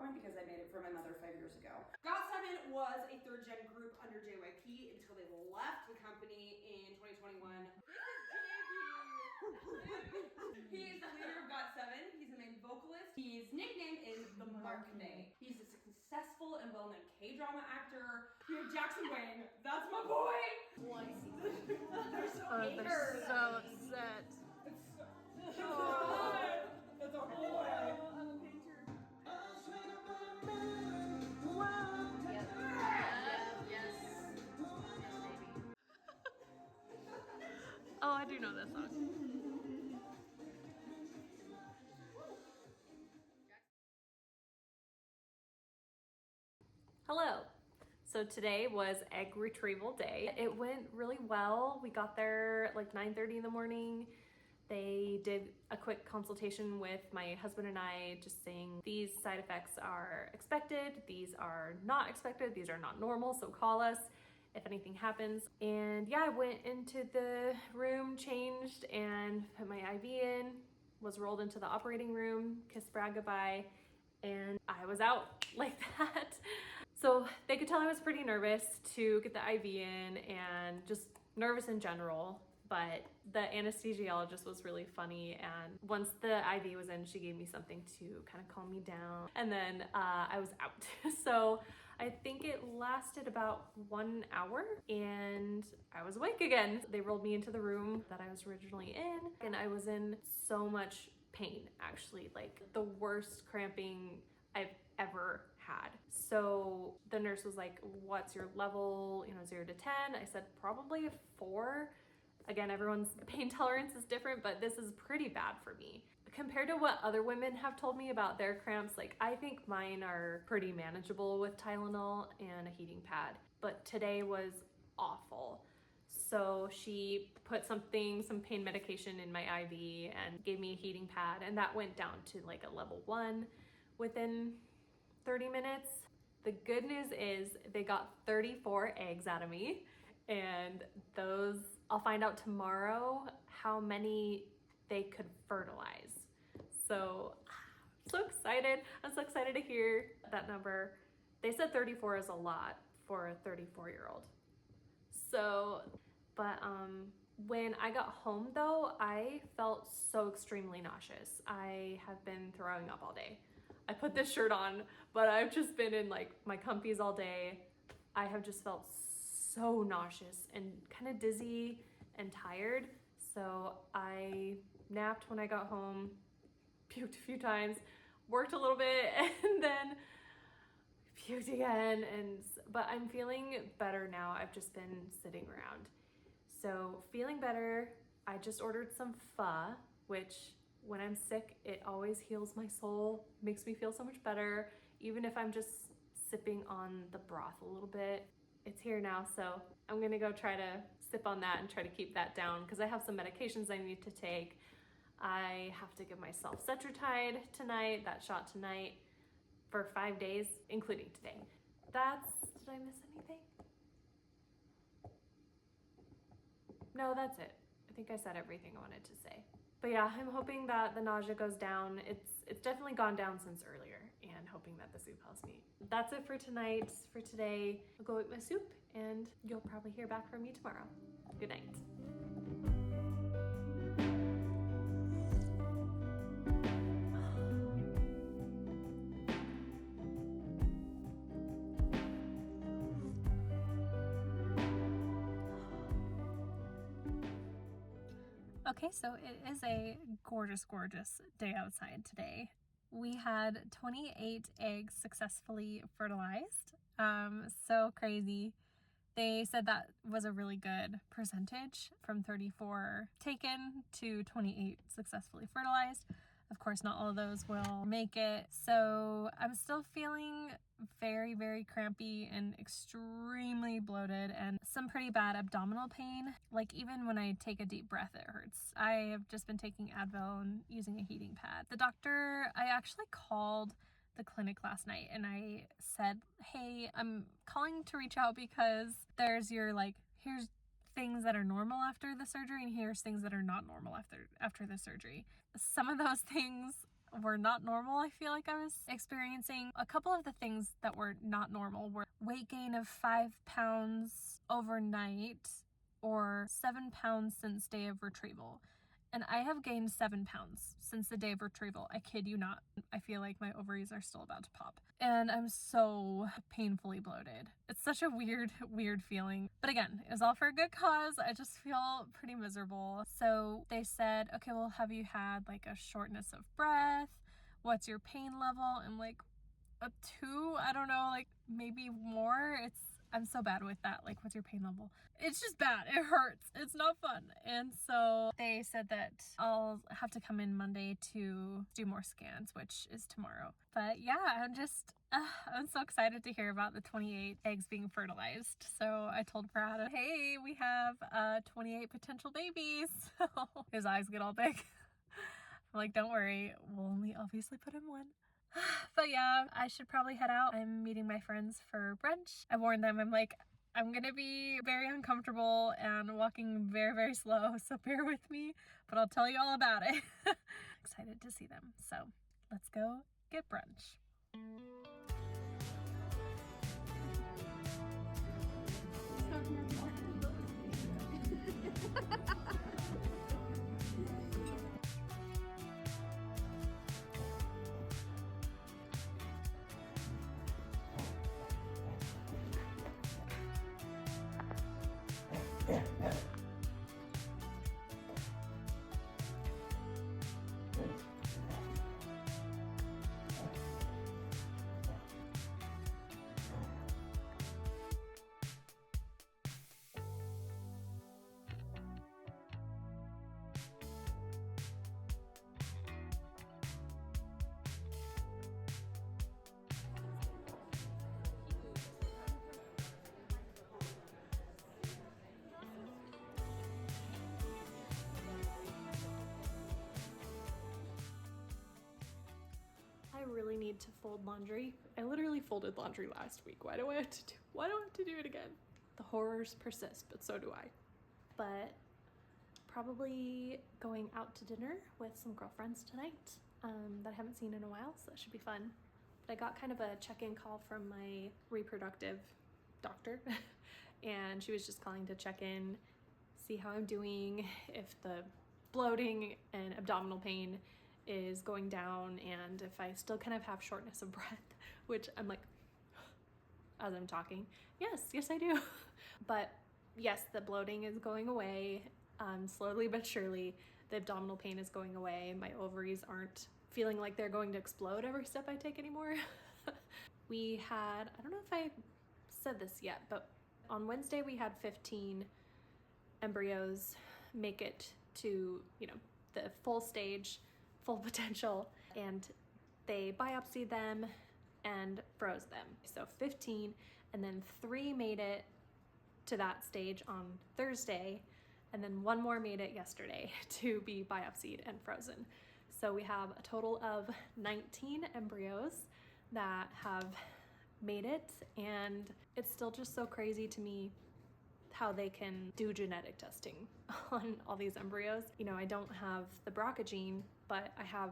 PowerPoint because I made it for my mother 5 years ago. GOT7 was a 3rd-gen group under JYP until they left the company in 2021. He is the leader of GOT7. He's the main vocalist. His nickname is the Mark-Nay. He's a successful and well-known K-drama actor. We have Jackson Wang. That's my boy. They're so upset. That's our boy. I'm a painter. Yes. Oh, I do know that song. Hello. So today was egg retrieval day. It went really well. We got there at like 9:30 in the morning. They did a quick consultation with my husband and I, just saying these side effects are expected, these are not expected, these are not normal, so call us if anything happens. And yeah, I went into the room, changed, and put my IV in, was rolled into the operating room, kissed Brad goodbye, and I was out like that. So they could tell I was pretty nervous to get the IV in and just nervous in general. But the anesthesiologist was really funny, and once the IV was in, she gave me something to kind of calm me down, and then I was out. So I think it lasted about 1 hour and I was awake again. They rolled me into the room that I was originally in, and I was in so much pain, actually, like the worst cramping I've ever had. So the nurse was like, what's your level, 0 to 10? I said probably a 4. Again, everyone's pain tolerance is different, but this is pretty bad for me. Compared to what other women have told me about their cramps, like I think mine are pretty manageable with Tylenol and a heating pad, but today was awful. So she put some pain medication in my IV and gave me a heating pad, and that went down to like a level 1 within 30 minutes. The good news is they got 34 eggs out of me, and those, I'll find out tomorrow how many they could fertilize. So I'm so excited. I'm so excited to hear that number. They said 34 is a lot for a 34-year-old. So, but when I got home though, I felt so extremely nauseous. I have been throwing up all day. I put this shirt on, but I've just been in like my comfies all day. I have just felt so nauseous and kind of dizzy and tired. So I napped when I got home, puked a few times, worked a little bit, and then puked again. But I'm feeling better now. I've just been sitting around. So feeling better. I just ordered some pho, which when I'm sick, it always heals my soul, makes me feel so much better, even if I'm just sipping on the broth a little bit. It's here now, so I'm gonna go try to sip on that and try to keep that down because I have some medications I need to take. I have to give myself Cetrotide tonight, that shot tonight, for 5 days, including today. Did I miss anything? No, that's it. I think I said everything I wanted to say. But yeah, I'm hoping that the nausea goes down. It's definitely gone down since earlier, and hoping that the soup helps me. That's it for tonight. For today, I'll go eat my soup and you'll probably hear back from me tomorrow. Good night. Okay, so it is a gorgeous, gorgeous day outside today. We had 28 eggs successfully fertilized. So crazy. They said that was a really good percentage, from 34 taken to 28 successfully fertilized. Of course, not all of those will make it. So I'm still feeling very, very crampy and extremely bloated and some pretty bad abdominal pain. Like even when I take a deep breath, it hurts. I have just been taking Advil and using a heating pad. The doctor, I actually called the clinic last night and I said, hey, I'm calling to reach out because there's here's things that are normal after the surgery and here's things that are not normal after the surgery. Some of those things were not normal. I feel like I was experiencing a couple of the things that were not normal were weight gain of 5 pounds overnight or 7 pounds since day of retrieval. And I have gained 7 pounds since the day of retrieval. I kid you not. I feel like my ovaries are still about to pop. And I'm so painfully bloated. It's such a weird feeling. But again, it was all for a good cause. I just feel pretty miserable. So they said, okay, well, have you had like a shortness of breath? What's your pain level? I'm like, a 2? I don't know, like maybe more. I'm so bad with that. Like, what's your pain level? It's just bad. It hurts. It's not fun. And so they said that I'll have to come in Monday to do more scans, which is tomorrow. But yeah, I'm so excited to hear about the 28 eggs being fertilized. So I told Brad, hey, we have 28 potential babies. His eyes get all big. I'm like, don't worry. We'll only obviously put in one. But yeah, I should probably head out. I'm meeting my friends for brunch. I warned them, I'm like, I'm gonna be very uncomfortable and walking very slow, so bear with me, but I'll tell you all about it. Excited to see them. So let's go get brunch. I really need to fold laundry. I literally folded laundry last week. Why do I have to do it again? The horrors persist, but so do I. But probably going out to dinner with some girlfriends tonight that I haven't seen in a while, so that should be fun. But I got kind of a check-in call from my reproductive doctor and she was just calling to check in, see how I'm doing, if the bloating and abdominal pain is going down, and if I still kind of have shortness of breath, which I'm like, as I'm talking, yes I do. But yes, the bloating is going away, slowly but surely. The abdominal pain is going away. My ovaries aren't feeling like they're going to explode every step I take anymore. We had, I don't know if I said this yet, but on Wednesday we had 15 embryos make it to, the full stage, full potential, and they biopsied them and froze them. So 15, and then 3 made it to that stage on Thursday, and then 1 more made it yesterday to be biopsied and frozen. So we have a total of 19 embryos that have made it, and it's still just so crazy to me how they can do genetic testing on all these embryos. I don't have the BRCA gene, but I have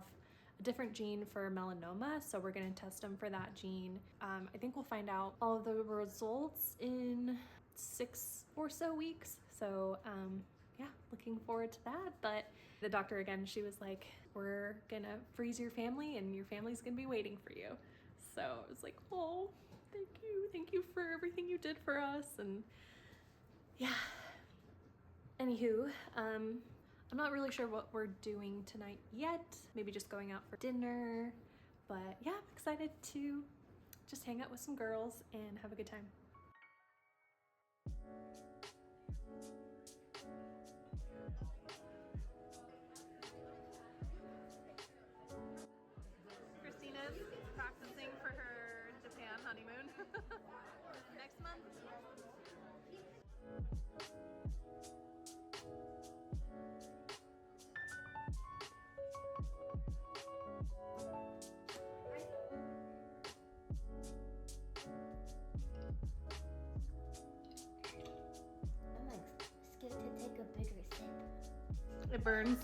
a different gene for melanoma, so we're gonna test them for that gene. I think we'll find out all of the results in 6 or so weeks. So yeah, looking forward to that. But the doctor, again, she was like, we're gonna freeze your family and your family's gonna be waiting for you. So I was like, oh, thank you for everything you did for us. And yeah, anywho, I'm not really sure what we're doing tonight yet. Maybe just going out for dinner. But yeah, I'm excited to just hang out with some girls and have a good time. Christina's practicing for her Japan honeymoon next month. Scared to take a bigger sip. It burns.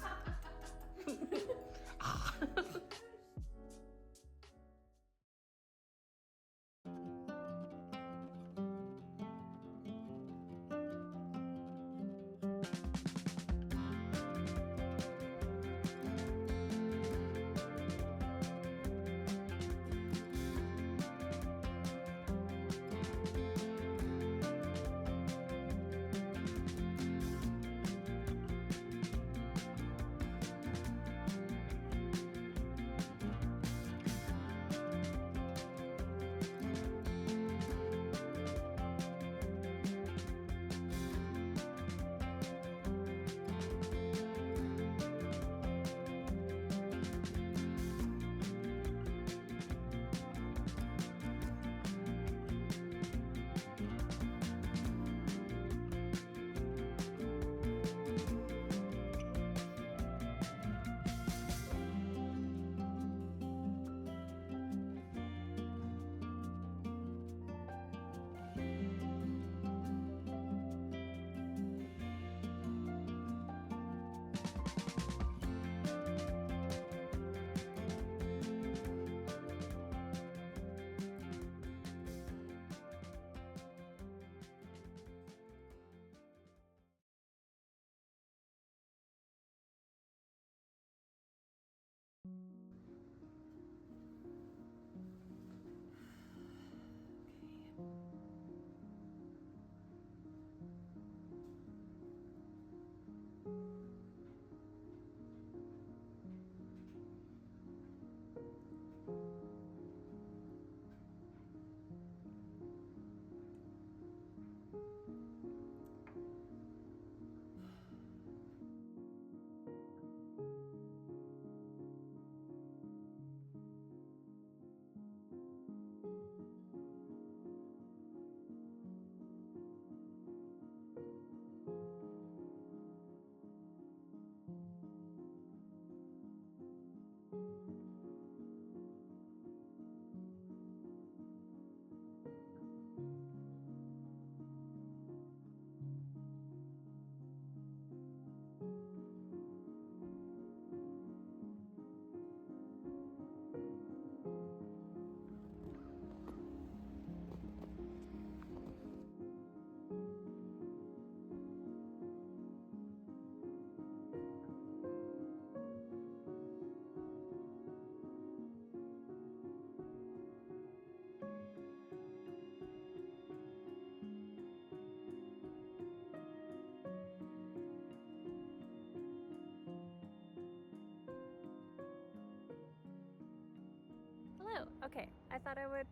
Okay, I thought I would,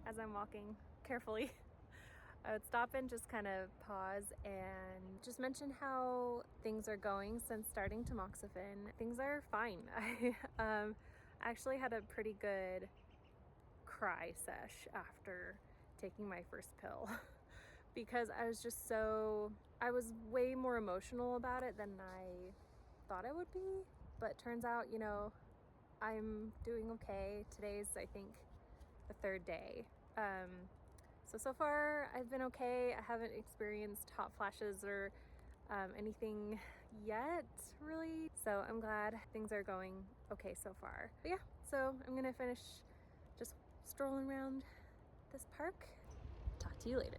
as I'm walking carefully, I would stop and just kind of pause and just mention how things are going since starting Tamoxifen. Things are fine. I actually had a pretty good cry sesh after taking my first pill because I was way more emotional about it than I thought I would be. But turns out, you know, I'm doing okay. Today's, I think, the third day. So far I've been okay. I haven't experienced hot flashes or anything yet, really. So I'm glad things are going okay so far. But yeah, so I'm gonna finish just strolling around this park. Talk to you later.